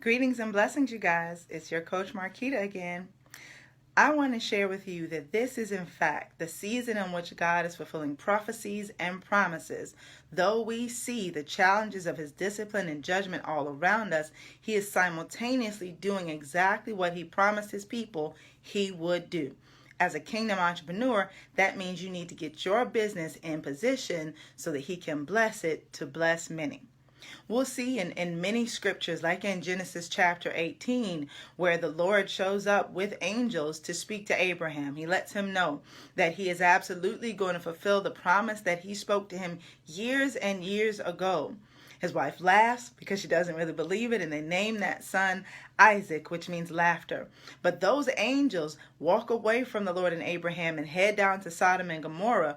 Greetings and blessings, you guys. It's your coach Marquita again. I want to share with you that this is, in fact, the season in which God is fulfilling prophecies and promises. Though we see the challenges of his discipline and judgment all around us, he is simultaneously doing exactly what he promised his people he would do. As a kingdom entrepreneur, that means you need to get your business in position so that he can bless it to bless many. We'll see in many scriptures, like in Genesis chapter 18, where the Lord shows up with angels to speak to Abraham. He lets him know that he is absolutely going to fulfill the promise that he spoke to him years and years ago. His wife laughs because she doesn't really believe it, and they name that son Isaac, which means laughter. But those angels walk away from the Lord and Abraham and head down to Sodom and Gomorrah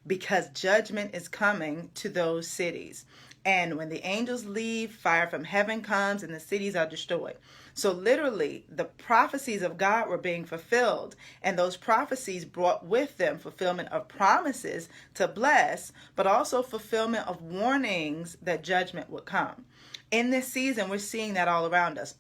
because judgment is coming to those cities. And when the angels leave, fire from heaven comes and the cities are destroyed. So literally, the prophecies of God were being fulfilled. And those prophecies brought with them fulfillment of promises to bless, but also fulfillment of warnings that judgment would come. In this season, we're seeing that all around us.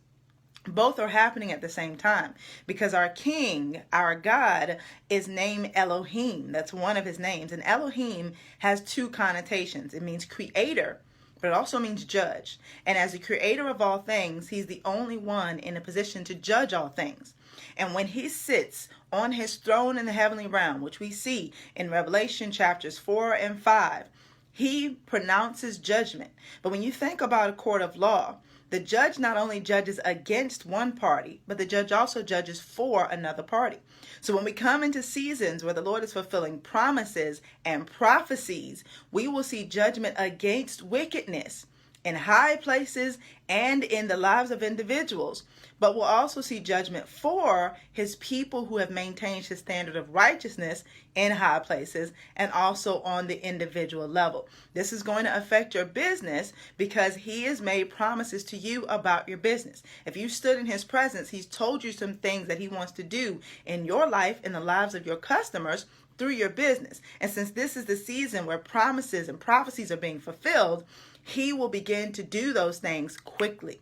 Both are happening at the same time because our King, our God, is named Elohim. That's one of his names. And Elohim has two connotations. It means creator, but it also means judge. And as the creator of all things, he's the only one in a position to judge all things. And when he sits on his throne in the heavenly realm, which we see in Revelation chapters 4 and 5, he pronounces judgment. But when you think about a court of law, the judge not only judges against one party, but the judge also judges for another party. So when we come into seasons where the Lord is fulfilling promises and prophecies, we will see judgment against wickedness in high places and in the lives of individuals. But we'll also see judgment for his people who have maintained his standard of righteousness in high places and also on the individual level. This is going to affect your business because he has made promises to you about your business. If you stood in his presence, he's told you some things that he wants to do in your life, in the lives of your customers, through your business. And since this is the season where promises and prophecies are being fulfilled, he will begin to do those things quickly.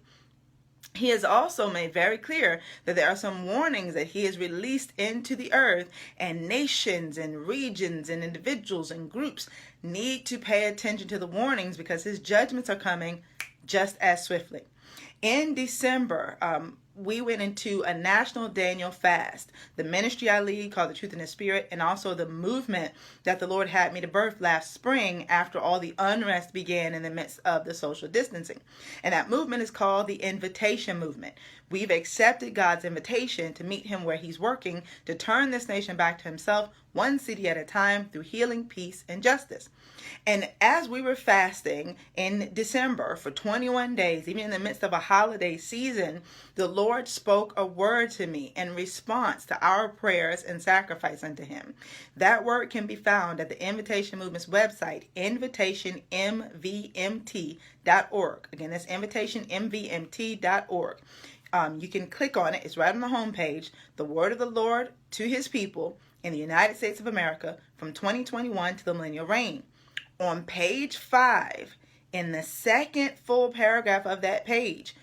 He has also made very clear that there are some warnings that he has released into the earth, and nations and regions and individuals and groups need to pay attention to the warnings because his judgments are coming just as swiftly. In December, we went into a national Daniel fast. The ministry I lead called The Truth in the Spirit, and also the movement that the Lord had me to birth last spring after all the unrest began in the midst of the social distancing. And that movement is called the Invitation Movement. We've accepted God's invitation to meet him where he's working to turn this nation back to himself, one city at a time, through healing, peace, and justice. And as we were fasting in December for 21 days, even in the midst of a holiday season, the Lord spoke a word to me in response to our prayers and sacrifice unto him. That word can be found at the Invitation Movement's website, invitationmvmt.org. Again, that's invitationmvmt.org. You can click on it. It's right on the homepage. The word of the Lord to his people in the United States of America from 2021 to the millennial reign. On page 5, in the second full paragraph of that page,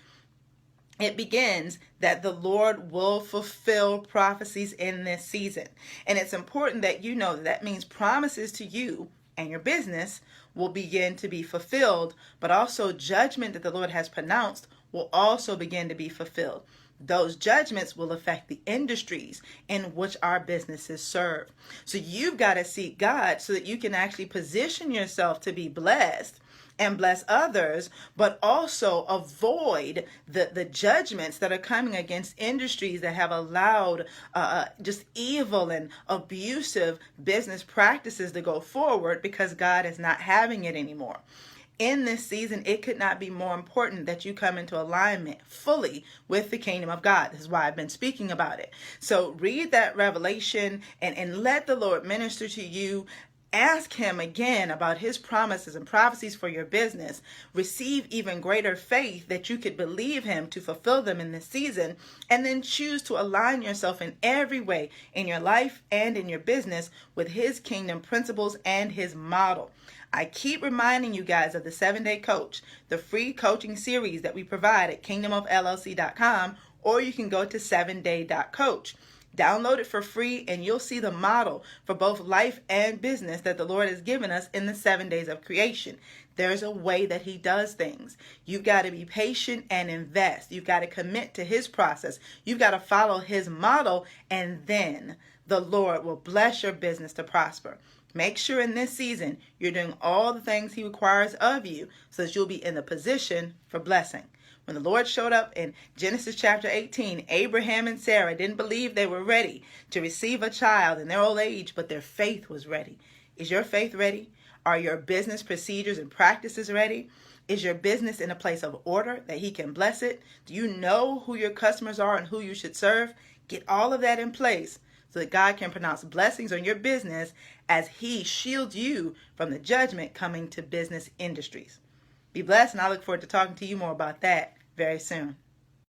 it begins that the Lord will fulfill prophecies in this season. And it's important that you know that means promises to you and your business will begin to be fulfilled, but also judgment that the Lord has pronounced will also begin to be fulfilled. Those judgments will affect the industries in which our businesses serve. So you've got to seek God so that you can actually position yourself to be blessed and bless others, but also avoid the judgments that are coming against industries that have allowed just evil and abusive business practices to go forward because God is not having it anymore. In this season, it could not be more important that you come into alignment fully with the kingdom of God. This is why I've been speaking about it. So read that revelation and let the Lord minister to you. Ask him again about his promises and prophecies for your business. Receive even greater faith that you could believe him to fulfill them in this season, and then choose to align yourself in every way in your life and in your business with his kingdom principles and his model. I keep reminding you guys of the 7-Day Coach, the free coaching series that we provide at kingdomofllc.com, or you can go to 7day.coach. Download it for free and you'll see the model for both life and business that the Lord has given us in the 7 days of creation. There's a way that he does things. You've got to be patient and invest. You've got to commit to his process. You've got to follow his model, and then the Lord will bless your business to prosper. Make sure in this season you're doing all the things he requires of you so that you'll be in the position for blessing. When the Lord showed up in Genesis chapter 18, Abraham and Sarah didn't believe they were ready to receive a child in their old age, but their faith was ready. Is your faith ready? Are your business procedures and practices ready? Is your business in a place of order that he can bless it? Do you know who your customers are and who you should serve? Get all of that in place so that God can pronounce blessings on your business as he shields you from the judgment coming to business industries. Be blessed, and I look forward to talking to you more about that very soon.